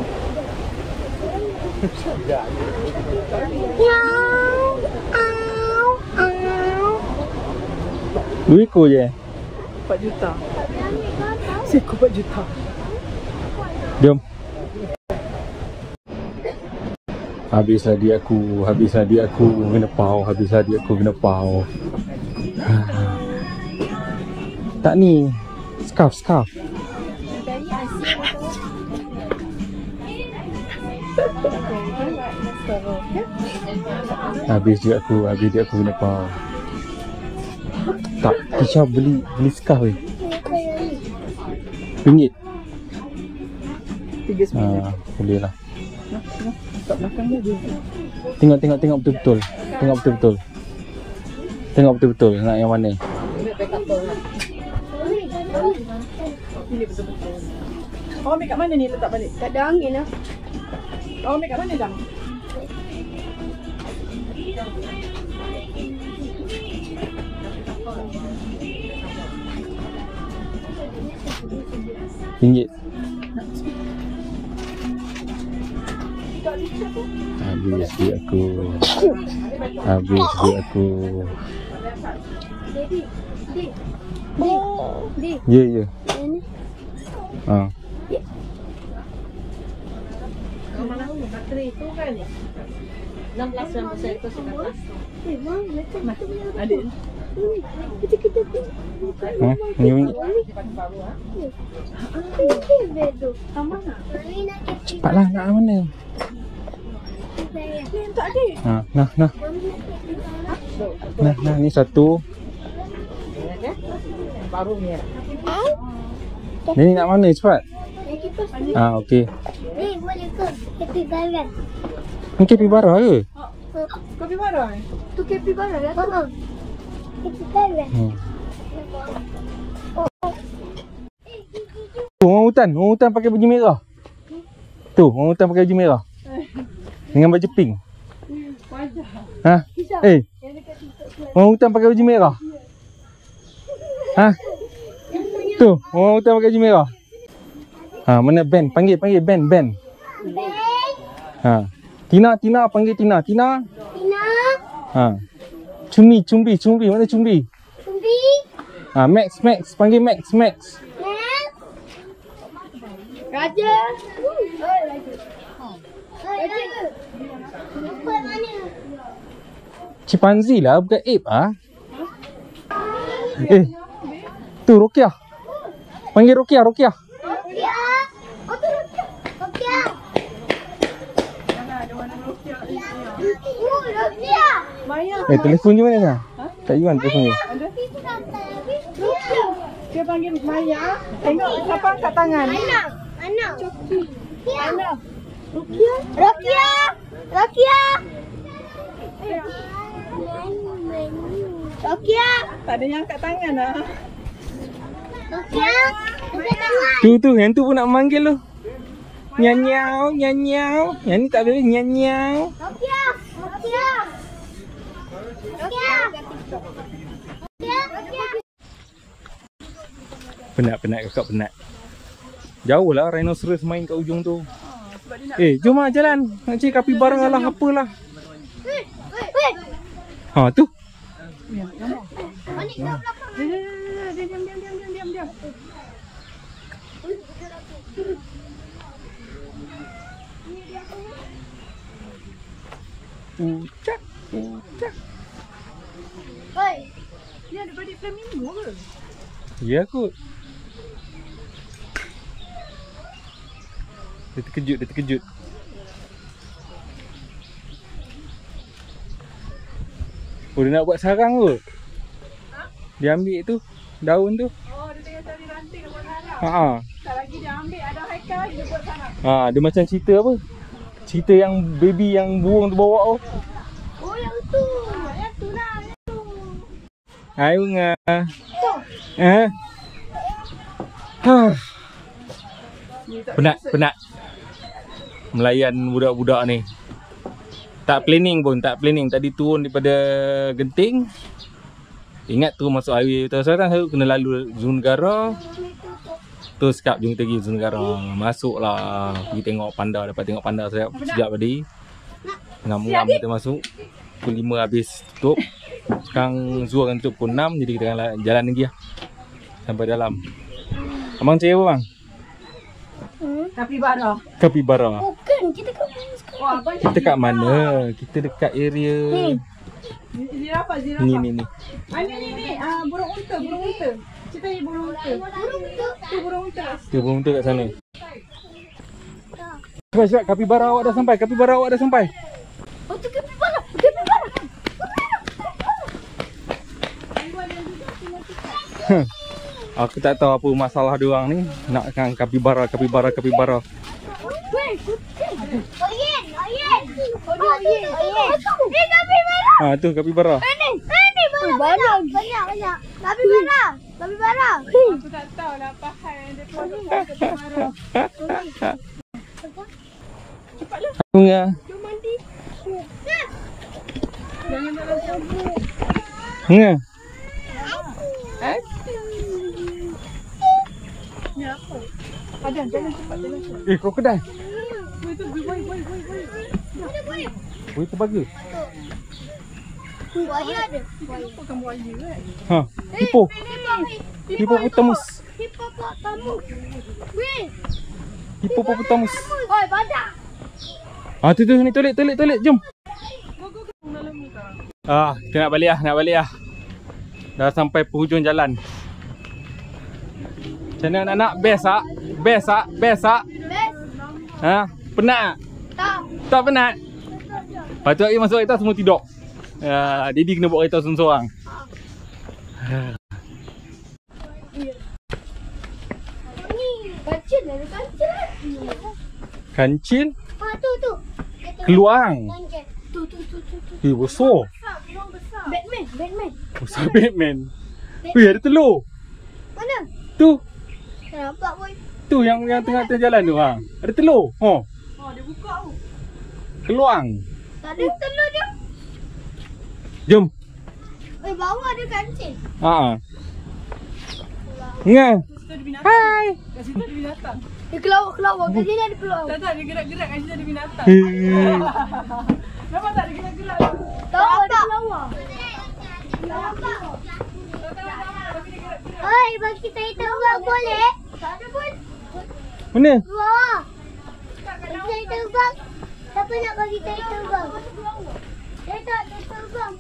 Dua ekor je. 4 juta. Seekor 4 juta. Jom. Habislah dia aku kena pau. Tak ni. Scarf. Habis dia aku kena pau. Tak, Kisha beli scarf ni. RM1. 3.9. Boleh lah. Kat belakang dia. Tengok betul-betul. Tengok betul-betul nak yang mana. Pilih betul-betul. Kau ambil kat mana ni letak balik? Tak ada angin lah. Kau ambil kat mana jam? RM1. Habis duit aku. Di. Ya. Ini. Ha. Bateri tu kan 16% tu sekarang. Mana? Adik. Kita. Ha? Ni RM1. Mana? Cepatlah nak mana. Ni tak adik. Ha, nah. Nah, ni satu. Baru ni. Ni nak mana cepat? Ah, okey. Ni boleh ke? Happy Baran. Ni capybara ke? Kopi marah eh? Tu Happy Baran lah tu. Happy Baran. Orang hutan pakai baju merah. Tu, orang hutan pakai baju merah. Dengan baju pink. Ha? Orang hutan pakai baju merah. Ha? Tu, orang hutan pakai baju merah. Ha, mana Ben? Panggil Ben. Ha. Tina, panggil Tina. Tina. Ha. Cumbi. Mana Cumbi? Cumbi. Ha, Max. Panggil Max. Raja. Raja. Lupa mana? Chimpanzee lah, bukan ape ah. Tu Rokia. Panggil Rokia. Rokia. Oh tu Rokia. Maya. Telefon je mana dah? Tak Iwan telefon je. Ada. Dia panggil Maya. Tengok siapa angkat tangan. Anak. Coki. Anak. Rokia. Rokia. Tak ada yang angkat tangan lah. Rokia. Angkat tangan. Tu yang tu pun nak manggil tu. Nyanyau. Yang ni tak boleh nyanyau. Rokia. Penat kakak penat. Jauh lah rhinoceros main kat ujung tu. Jom lah jalan. Nak cari kapibara lah apalah. Ha tu. Diam. Ucak. Oi. Ni ada balik flamingo ke? Ya kot. Dia terkejut. Oh, dia nak buat sarang kot. Dia ambil tu, daun tu. Oh, dia tengah cari ranting nak buat sarang. Tak lagi dia ambil ada haikal dia buat sarang. Dia macam cerita apa? Cerita yang baby yang burung tu bawa tu. Oh, yang tu lah. Hai bunga. Penat. Melayan budak-budak ni. Tak planning. Tadi turun daripada Genting. Ingat tu masuk highway tu sekarang saya kena lalu Zoo Negara. Tu sekap jom kita pergi Zoo Negara. Masuklah pergi tengok panda, dapat tengok panda sejak tadi. Tengah muam kita masuk. Pukul 5 habis tutup. Sekarang zoo akan tutup pukul 6, jadi kita akan jalan lagi lah sampai dalam. Abang cari apa bang? Kapibara. Bukan, kita kat mana sekarang? Oh, abang Kita kat mana? Kita dekat area Zirafah. ni. Ni. Burung unta. Cerita ni burung unta. Tu burung unta. Tu burung tu kat sana. Cepat kapibara awak dah sampai. Oh, tu kapibara. Aku tak tahu apa masalah dia orang ni. Nakkan kapibara. Oyen. Kapibara. Tu kapibara. Ini banyak. Kapibara. Aku tak tahu lah apa hal yang dia buat kapibara. Cepatlah. Bunga. Jom mandi. Jangan dalam sabuk. Bunga. Ni apa? Adan, jalan cepat. Krokodil. Boy. Boleh terbaga. Buaya ada. Bukan buaya kan? Hippopotamus. Hippopotamus. Oi, badak. Tu ni toilet. Jom. Kita nak balik lah. Dah sampai penghujung jalan. Macam mana anak-anak? Best tak? Best. Penat tak? Tak penat? Lepas tu lagi masuk kereta semua tidur. Daddy kena bawa kereta seorang-seorang. Kancil ada kancil. Kancil? Tu. Keluang. Tu. Besar. Batman. Besar Batman. Ada telur. Mana? Tu. Tak nampak pun. Tu yang tengah jalan tu. Ada telur. Dia buka tu. Keluang. Tak ada telur dia. Jom. Bawah ada kancil. Nga. Situ ada binatang. Hai. Kat situ ada binatang. Dia keluar. Kat sini ada keluar. Tak, dia gerak-gerak kat situ ada binatang. Nampak tak dia gerak-gerak? Tahu ada keluar. Oi, bagi kita terbang boleh? Tak ada pun. Mana? Wah. Bagi saya terbang. Siapa nak bagi saya terbang? Saya tak ada terbang.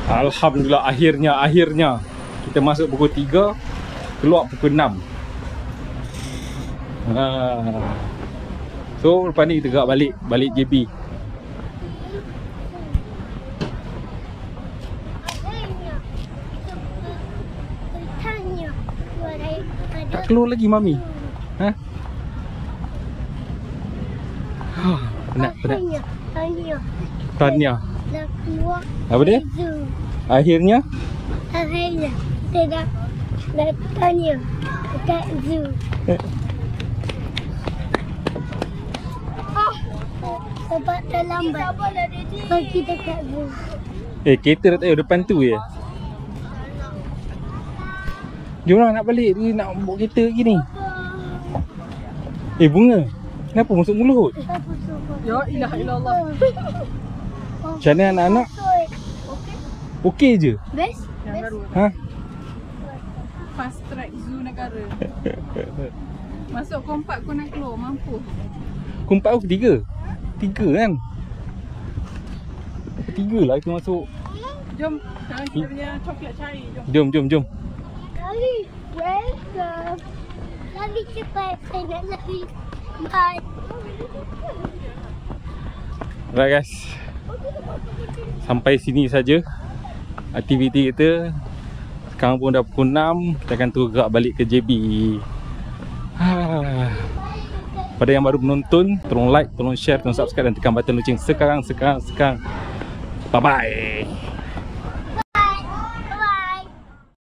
Alhamdulillah akhirnya kita masuk pukul 3, keluar pukul 6. So lepas ni kita gerak balik JB. Tak keluar lagi mami. Ha? Penat. Tanya. Apa dia? Akhirnya saya dah tanya dekat zoo. Sebab terlambat pergi dekat zoo. Kereta dah tahu depan tu je. Jom lah nak balik. Dia nak bawa kereta lagi ni. Bunga. Kenapa masuk mulut? Ya ilah ilallah. Macam mana anak-anak? Okey je? Best? Yang baru. Ha? Fast track zoo negara. Masuk kompak kau nak keluar, mampu. Kumpat aku 3 kan? 3 lah kita masuk. Jom, sekarang kita punya coklat cair. Jom. Jom. Kali, welcome. Lari cepat, saya nak lari. Bye. Alright guys, sampai sini saja aktiviti kita. Sekarang pun dah pukul 6. Kita akan terus gerak balik ke JB. Pada yang baru menonton, tolong like, tolong share, tolong subscribe dan tekan button loceng sekarang. Bye bye.